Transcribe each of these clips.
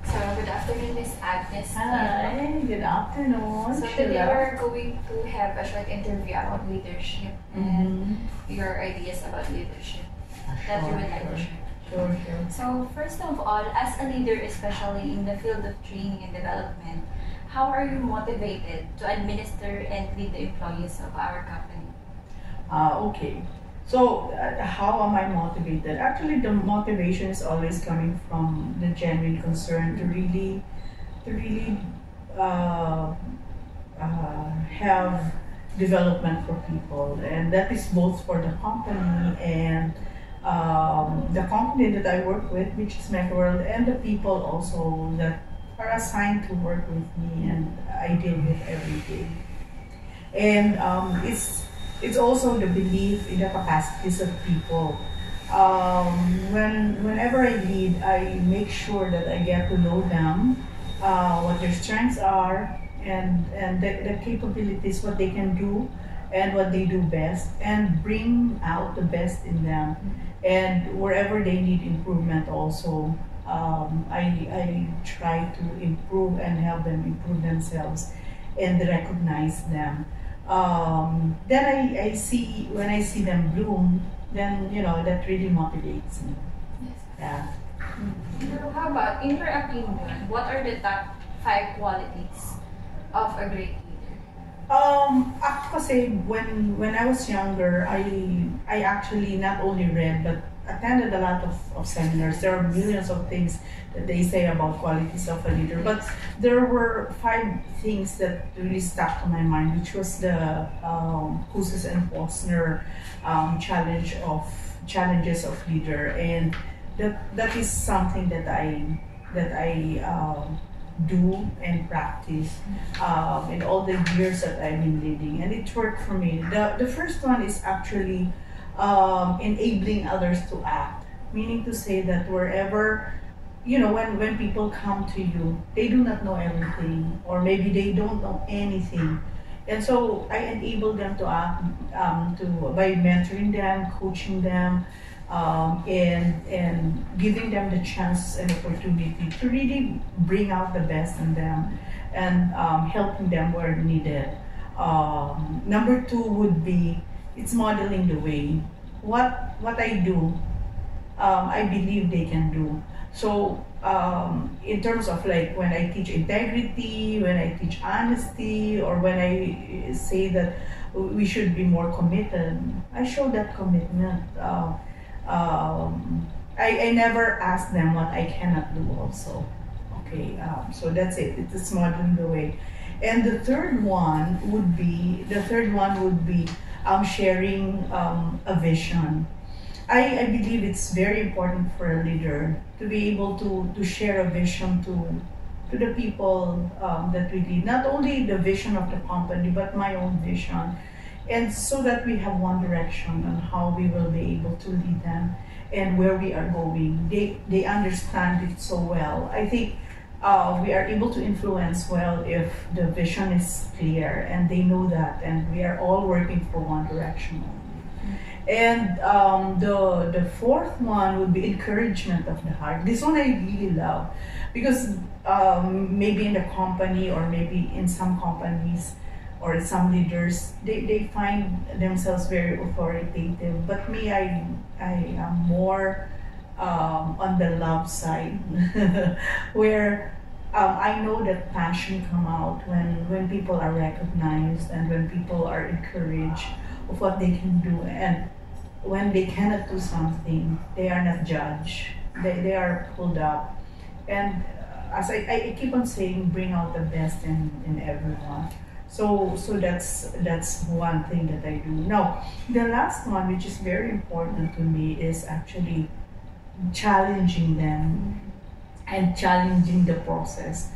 So, good afternoon, Miss Agnes. Hi, good afternoon. So, today we're going to have a short interview about leadership and your ideas about leadership that you would like to share. Sure. So, first of all, as a leader, especially in the field of training and development, how are you motivated to administer and lead the employees of our company? Okay. So, how am I motivated? Actually, the motivation is always coming from the genuine concern to really uh, have development for people, and that is both for the company and the company that I work with, which is McWorld, and the people also that are assigned to work with me and I deal with every day. And it's also the belief in the capacities of people. Whenever I lead, I make sure that I get to know them, what their strengths are, and the capabilities, what they can do, and what they do best, and bring out the best in them. And wherever they need improvement, also, I try to improve and help them improve themselves and recognize them. Then I see, when I see them bloom, then that really motivates me. Yes. Yeah. So, how about, in your opinion, what are the top 5 qualities of a great leader? Ako kasi when I was younger, I actually not only read but attended a lot of seminars. There are millions of things that they say about qualities of a leader, but there were 5 things that really stuck to my mind, which was the Kusis and Posner challenges of leader, and that is something that I do and practice in all the years that I've been leading, and it worked for me. The first one is actually enabling others to act, meaning to say that wherever, when people come to you, they do not know everything, or maybe they don't know anything, and so I enable them to act, by mentoring them, coaching them, and giving them the chance and opportunity to really bring out the best in them, and helping them where needed. Number 2 would be, it's modeling the way. What I do, I believe they can do. So in terms of, like, when I teach integrity, when I teach honesty, or when I say that we should be more committed, I show that commitment. I never ask them what I cannot do also. Okay, so that's it. It's modeling the way. And the third one would be sharing a vision. I believe it's very important for a leader to be able to share a vision to the people that we lead. Not only the vision of the company, but my own vision. And so that we have one direction on how we will be able to lead them and where we are going. They understand it so well. I think we are able to influence well if the vision is clear and they know that, and we are all working for one direction only. And the fourth one would be encouragement of the heart. This one I really love, because maybe in the company, or maybe in some companies, or some leaders, they find themselves very authoritative. But me, I am more on the love side, where I know that passion come out when people are recognized, and when people are encouraged of what they can do, and when they cannot do something, they are not judged. They are pulled up. And as I keep on saying, bring out the best in everyone. So that's one thing that I do. Now, the last one, which is very important to me, is actually challenging them and challenging the process.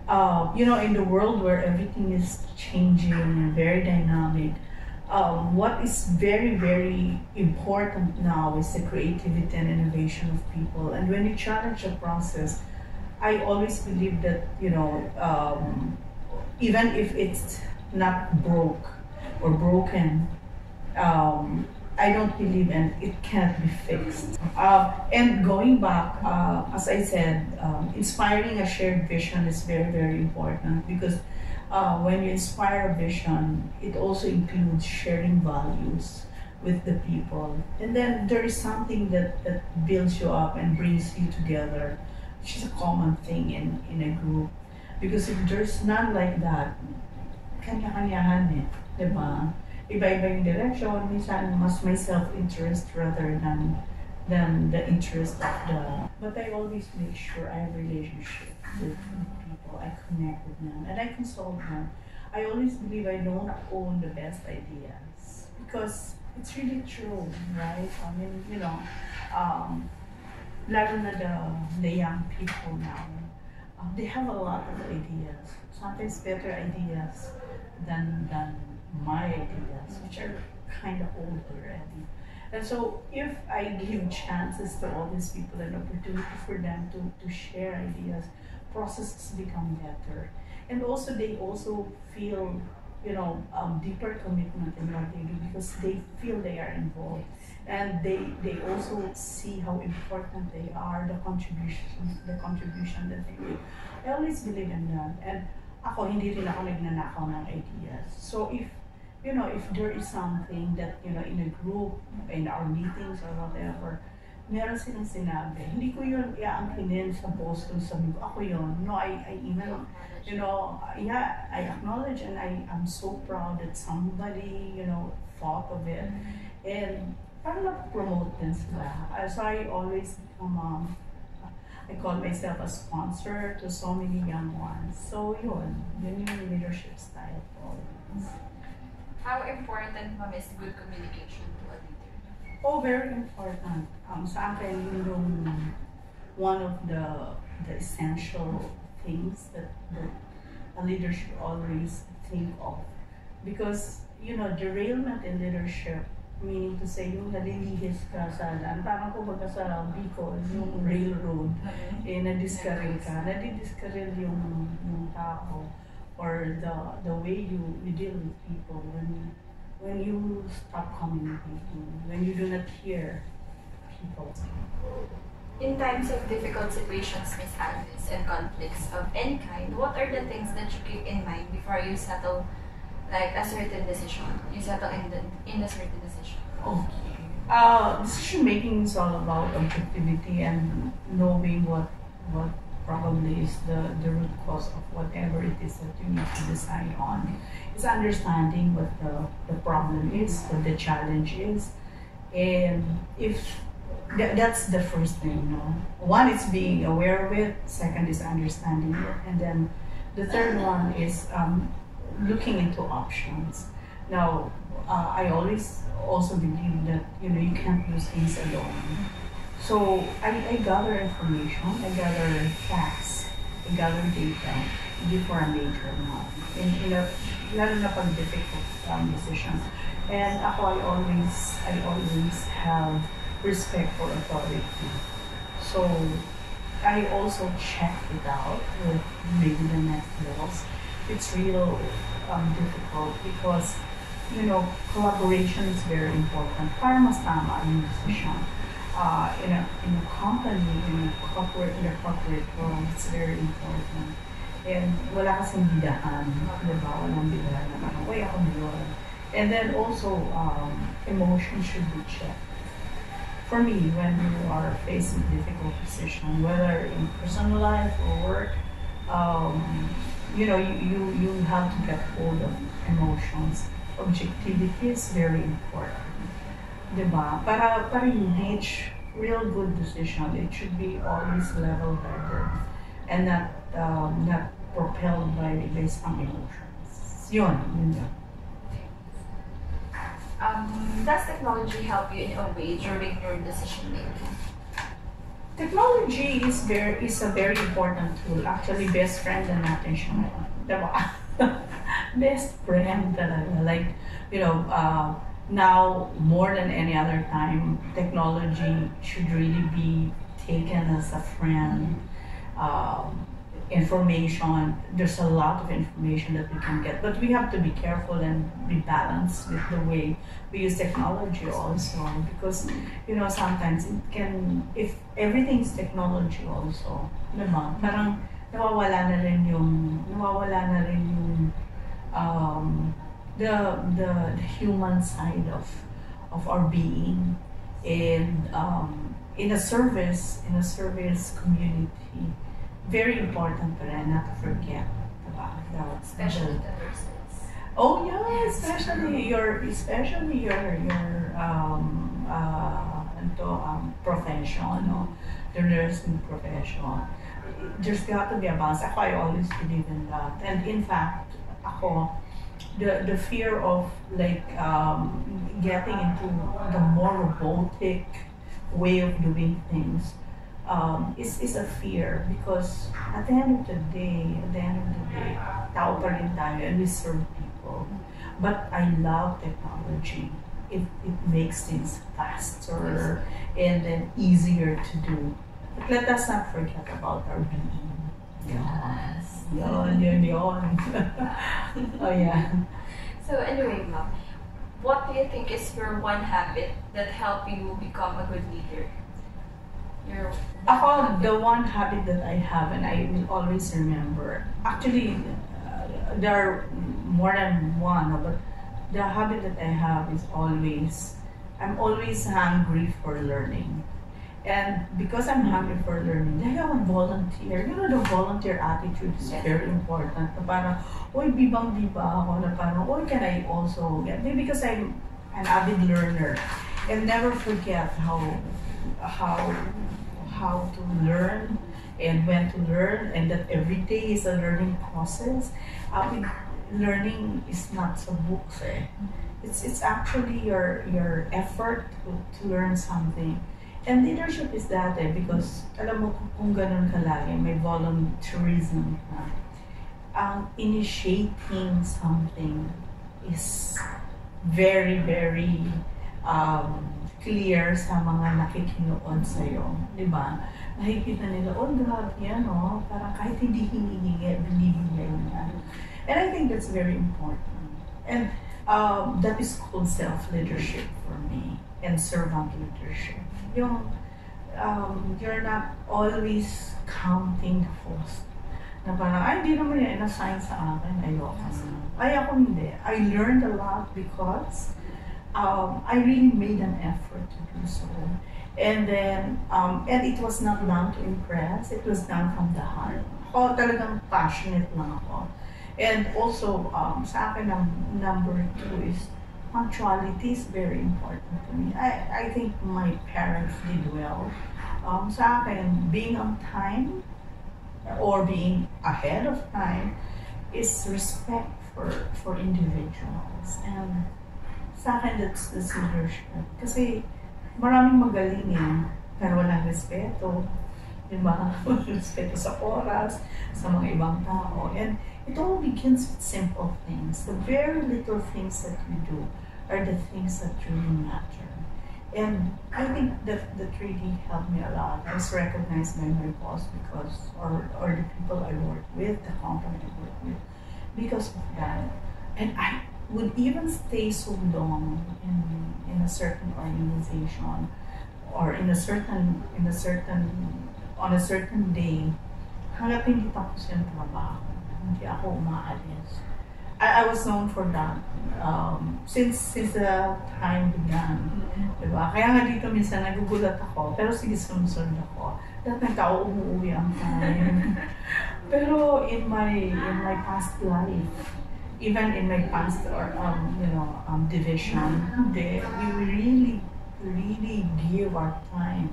In the world where everything is changing and very dynamic, what is very, very important now is the creativity and innovation of people. And when you challenge a process, I always believe that, even if it's not broke or broken, I don't believe in it can't be fixed. And going back, as I said, inspiring a shared vision is very, very important because when you inspire a vision, it also includes sharing values with the people. And then there is something that builds you up and brings you together, which is a common thing in a group. Because if there's none like that, kanya-kanyahan eh, di ba? Iba-iba yung direction, minsan mas may self-interest rather than the interest of the... But I always make sure I have a relationship with people, I connect with them, and I consult them. I always believe I don't own the best ideas because it's really true, right? I mean, you know, lalo na the young people now, they have a lot of ideas, sometimes better ideas than my ideas, which are kind of old already. And so if I give chances to all these people, an opportunity for them to share ideas, processes become better. And also they also feel, you know, deeper commitment in what they do because they feel they are involved. And they also see how important they are, the contribution that they make. I always believe in that. And ako, hindi rin ako nagnanakaw ng ideas. So if, you know, if there is something that, you know, in a group, in our meetings or whatever, meron silang sinabi, hindi ko yun iaangkinin sa post kung sabi ko, ako yun. No, I even, you know, yeah, I acknowledge and I am so proud that somebody, you know, thought of it. And parang na-promote din sila. So I always become, I call myself a sponsor to so many young ones. So yun yung leadership style ko. How important, ma'am, is good communication to a leader? Oh, very important. Sa akin, yung one of the essential things that a leader should always think of. Because, you know, derailment in leadership, meaning to say, yung nalilihis ka sa daan, parang kumbaga sa Bicol, yung railroad, nadiskaril ka, nadidiskaril yung tao, or the way you deal with people when you stop communicating, when you do not hear people. In times of difficult situations, Miss Agnes, and conflicts of any kind, what are the things that you keep in mind before you settle like a certain decision? You settle in a certain decision. Okay. Decision making is all about objectivity and knowing what probably is the root cause of whatever it is that you need to decide on. It's understanding what the problem is, what the challenge is, and if that's the first thing, you know. One is being aware of it, second is understanding it, and then the third one is looking into options. Now, I always also believe that, you know, you can't do things alone. So I gather information, I gather facts, I gather data before I make in a lalo na pag difficult decisions. And ako, I always have respect for authority. So I also check it out with maybe the next levels. It's real difficult because, you know, collaboration is very important para mas tama ang decision. In a company, in the corporate world, it's very important. And wala kasing bidahan, di ba? Walang bidahan na uy, ako yun. And then also, emotion should be checked. For me, when you are facing difficult decision, whether in personal life or work, you know, you have to get hold of emotions. Objectivity is very important. Diba? Para you reach real good decision, it should be always level-headed and not propelled based on emotions. Yun. Does technology help you in a way during your decision making? Technology is a very important tool. Actually, best friend na natin siya. Diba? Best friend talaga. Like, you know, now, more than any other time, technology should really be taken as a friend. information. There's a lot of information that we can get, but we have to be careful and be balanced with the way we use technology also, because sometimes it can, if everything's technology also, diba? Parang nawawala na rin yung the human side of our being, and in a service community, very important pa rin not to forget about Especially the nurses. oh yeah, especially your profession, no? The nursing profession. There's got to be a balance. Ako, I always believe in that. And in fact, ako, the fear of like getting into the more robotic way of doing things is a fear, because at the end of the day, tao pa rin tayo and we serve people. But I love technology. It makes things faster and then easier to do. But let us not forget about our being. Yes. Yun. Oh yeah. So anyway, ma'am, what do you think is your one habit that helped you become a good leader? Your The one habit that I have and I will always remember, actually, there are more than one, but the habit that I have is I'm always hungry for learning. And because I'm hungry for learning, I have a volunteer. The volunteer attitude is very important. Na parang, oy, bibang-biba ako. Na parang, oy, can I also get? Because I'm an avid learner. And never forget how to learn and when to learn, and that every day is a learning process. Learning is not sa books. It's actually your effort to learn something. And leadership is that because alam mo kung ganun kalagi, may volunteerism na. Initiating something is very, very clear sa mga nakikinoon sa'yo. Diba? Nakikita nila, oh, grabe yan, oh. Parang kahit hindi hinihingi, believe nila yan. And I think that's very important. And that is called self-leadership for me, and servant leadership. You're not always counting the cost. Na parang, ay, hindi naman yan in-assign sa akin, ayoko na. Ay, ako hindi. I learned a lot because I really made an effort to do so. And then, and it was not done to impress, it was done from the heart. Ako talagang passionate lang ako. And also, sa akin, number 2 is punctuality is very important to me. I think my parents did well. Sa akin, being on time or being ahead of time is respect for individuals. And sa akin, that's leadership. Kasi maraming magaling pero walang respeto. Diba? Respeto sa oras, sa mga ibang tao. And it all begins with simple things. The very little things that we do are the things that really matter. And I think that really helped me a lot. I was recognized by my boss because, or the people I work with, the company I work with, because of that. And I would even stay so long in a certain organization or on a certain day, hanggat hindi tapos yung trabaho, hindi ako umaalis. I was known for that since the time began. Diba? Kaya nga dito minsan nagugulat ako, pero sige sunod ako. Dahil nagtao umuwi ang time. Pero in my past life, even in my past division, we really give our time.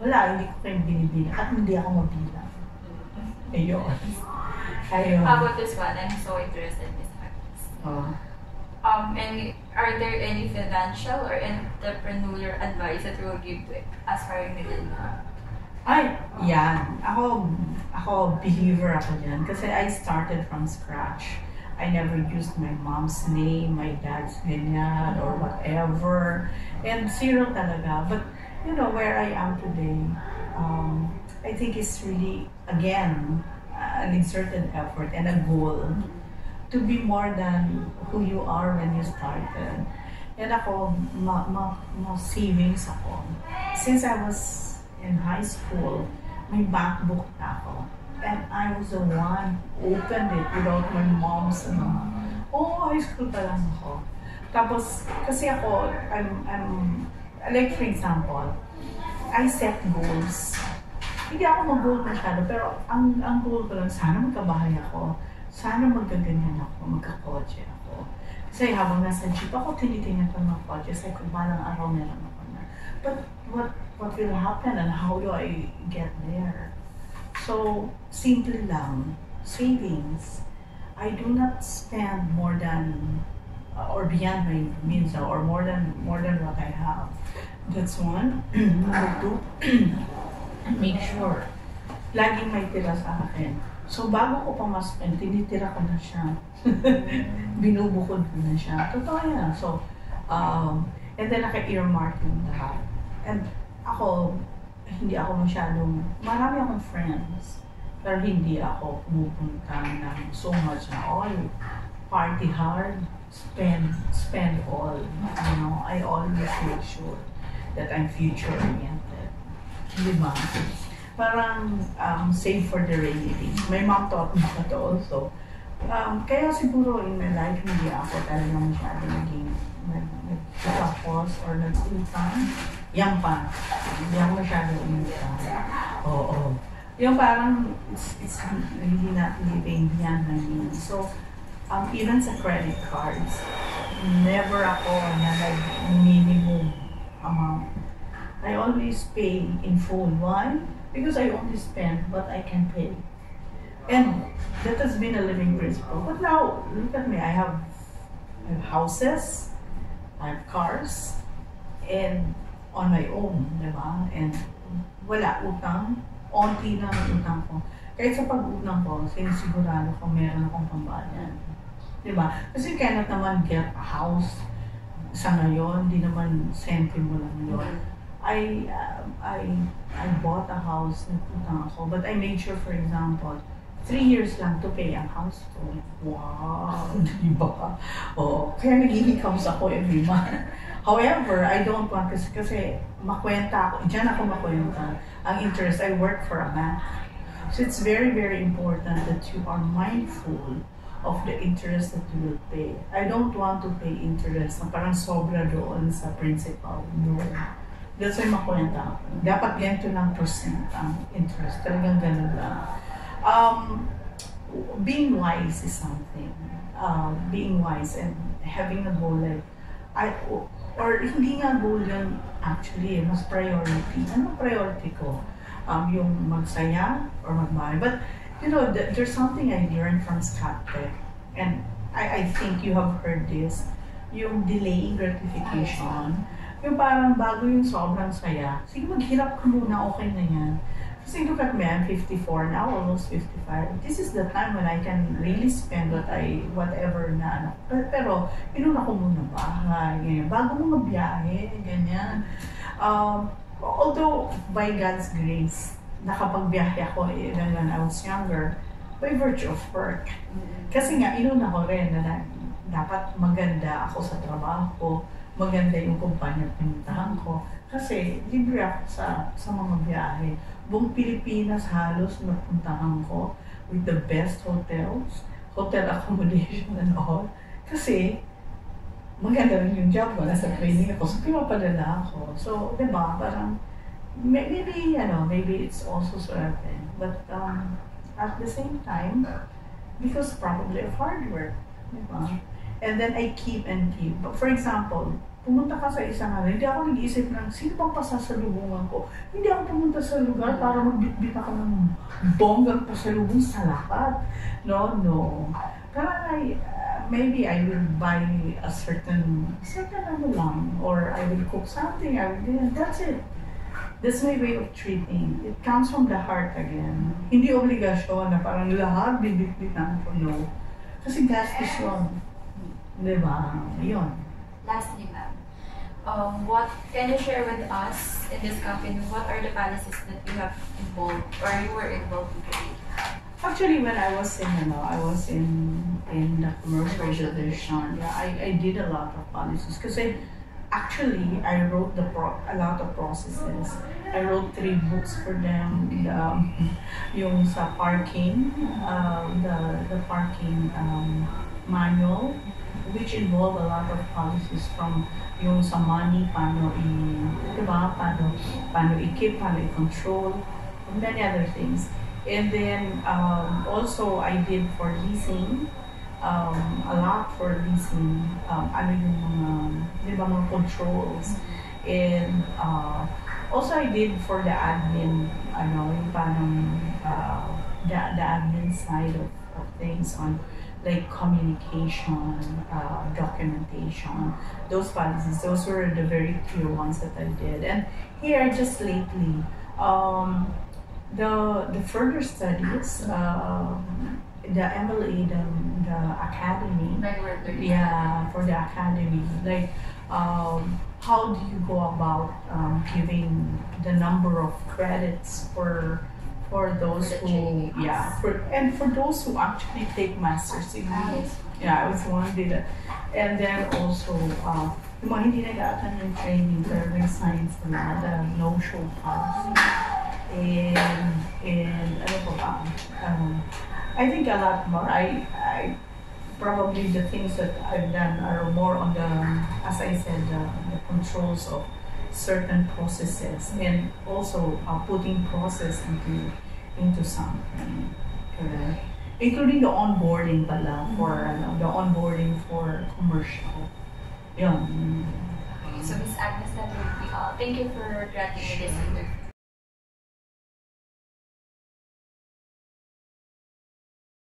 Wala, hindi ko kayong binibilang at hindi ako mabilang. Ayun. How about this one? I'm so interested in this practice. And are there any financial or entrepreneurial advice that you will give to aspiring millennials? Ay, yan. Ako believer ako dyan. Kasi I started from scratch. I never used my mom's name, my dad's ganyan, or whatever. And zero talaga. But, where I am today, I think it's really, again, an exerted effort and a goal to be more than who you are when you started. And ako, savings ako. Since I was in high school, may bank book na ako. And I was the one who opened it without my mom's, high school pa lang ako. Tapos, kasi ako, I'm like for example, I set goals. Hindi ako mag-goal masyado, pero ang goal ko lang, sana magkabahay ako, sana magkaganyan ako, magkakotse ako. Kasi habang nasa jeep ako, tinitingnan ko ng kotse, kasi kung balang araw meron ako na. But what will happen and how do I get there? So, simple lang, savings. I do not spend more than or beyond my means or more than what I have. That's one. Number two, make sure laging may tira sa akin. So bago ko pa ma-spend, tinitira ko na siya. Binubukod ko na siya. Totoo yan. So, and then naka-earmark yung lahat. And ako, hindi ako masyadong, marami akong friends, pero hindi ako pumupunta ng so much na party hard, spend all. You know, I always make sure that I'm future-oriented. Di ba? Parang save for the rainy days. My mom taught me that also. Kaya siguro in my life, hindi ako talaga masyado naging nagtapos or nag-utang. Yan pa. Hindi ako masyado umutang. Oo. Yung parang, it's really not living beyond my means. So, even sa credit cards, never ako na nag-minimum amount. I always pay in full. Why? Because I only spend what I can pay. And that has been a living principle. But now, look at me, I have houses, I have cars, and on my own, di ba? And wala utang, onti na ang utang ko. Kahit sa pag-utang ko, sinisigurado ko meron akong pambayan. Di ba? Kasi cannot naman get a house sa ngayon, di naman sentimo lang yun. I bought a house, nagutang ako, but I made sure, for example, 3 years lang to pay ang house ko. Wow! Di ba? Oo. Kaya nag-incomes ako every month. However, I don't want kasi makwenta ako. Diyan ako makwenta. Ang interest, I work for a bank. So it's very, very important that you are mindful of the interest that you will pay. I don't want to pay interest na parang sobra doon sa principal. No. That's why makwenta ako. Dapat ganito lang percent ang interest. Talagang ganun lang. Being wise is something. Being wise and having a goal like, or hindi nga goal yun actually, mas priority. Ano priority ko? Yung magsaya or magmahal. But, you know, there's something I learned from Scott Peck. And I think you have heard this. Yung delaying gratification. Yung parang bago yung sobrang saya. Sige, maghirap ka muna, okay na yan. Kasi look at me, I'm 54 now, almost 55. This is the time when I can really spend whatever na ano. Pero, inuna ko muna bahay, ganyan. Bago mo magbiyahe, ganyan. Although, by God's grace, nakapagbiyahe ako when I was younger, by virtue of work. Kasi nga, inuna ko rin na dapat maganda ako sa trabaho ko, maganda yung kumpanya pinuntahan ko. Kasi libre ako sa mga biyahe. Buong Pilipinas halos napuntahan ko with the best hotels, hotel accommodation and all. Kasi maganda rin yung job ko, nasa training ako, so pinapadala ako. So, di ba, parang maybe it's also certain. But at the same time, because probably of hard work, di ba? And then I keep and keep. But for example, pumunta ka sa isang hindi ako nag-iisip ng sino pang pasasalubungan ko. Hindi ako pumunta sa lugar para magbitbit ako ng bonggang pasalubong sa lahat. No. Parang maybe I will buy a certain ano lang, or I will cook something, that's it. That's my way of treating. It comes from the heart again. Hindi obligasyon na parang lahat bibitbitan ko, no. Kasi gastos yun. Diba? Yun. Lastly, ma'am, what can you share with us in this company? What are the policies that you have involved or you were involved in creating? Actually, when I was in, in the commercial division, yeah, I did a lot of policies because I wrote a lot of processes. I wrote 3 books for them. Yung sa parking, the parking manual, which involved a lot of policies from yung sa money, diba, paano i-keep, paano i-control, and many other things. And then also I did for leasing, a lot for leasing, ano yung mga, di ba, mga controls. And also I did for the admin, ano, yung parang the admin side of things on like communication, documentation, those policies. Those were the very few ones that I did. And here, just lately, the further studies, the MLA, the academy, yeah, for the academy, like how do you go about giving the number of credits for those who, yeah, for those who actually take master's degree. Yeah, I was one who did it. And then also, yung mga hindi nag-attend ng training, learning science na, the no-show policy. And ano pa ba? I think a lot more. I probably the things that I've done are more on the, as I said, the controls of certain processes, and also putting process into something, correct? Including the onboarding pala for the onboarding for commercial. Yun. So Miss Agnes, that would be all. Thank you for granting me this interview.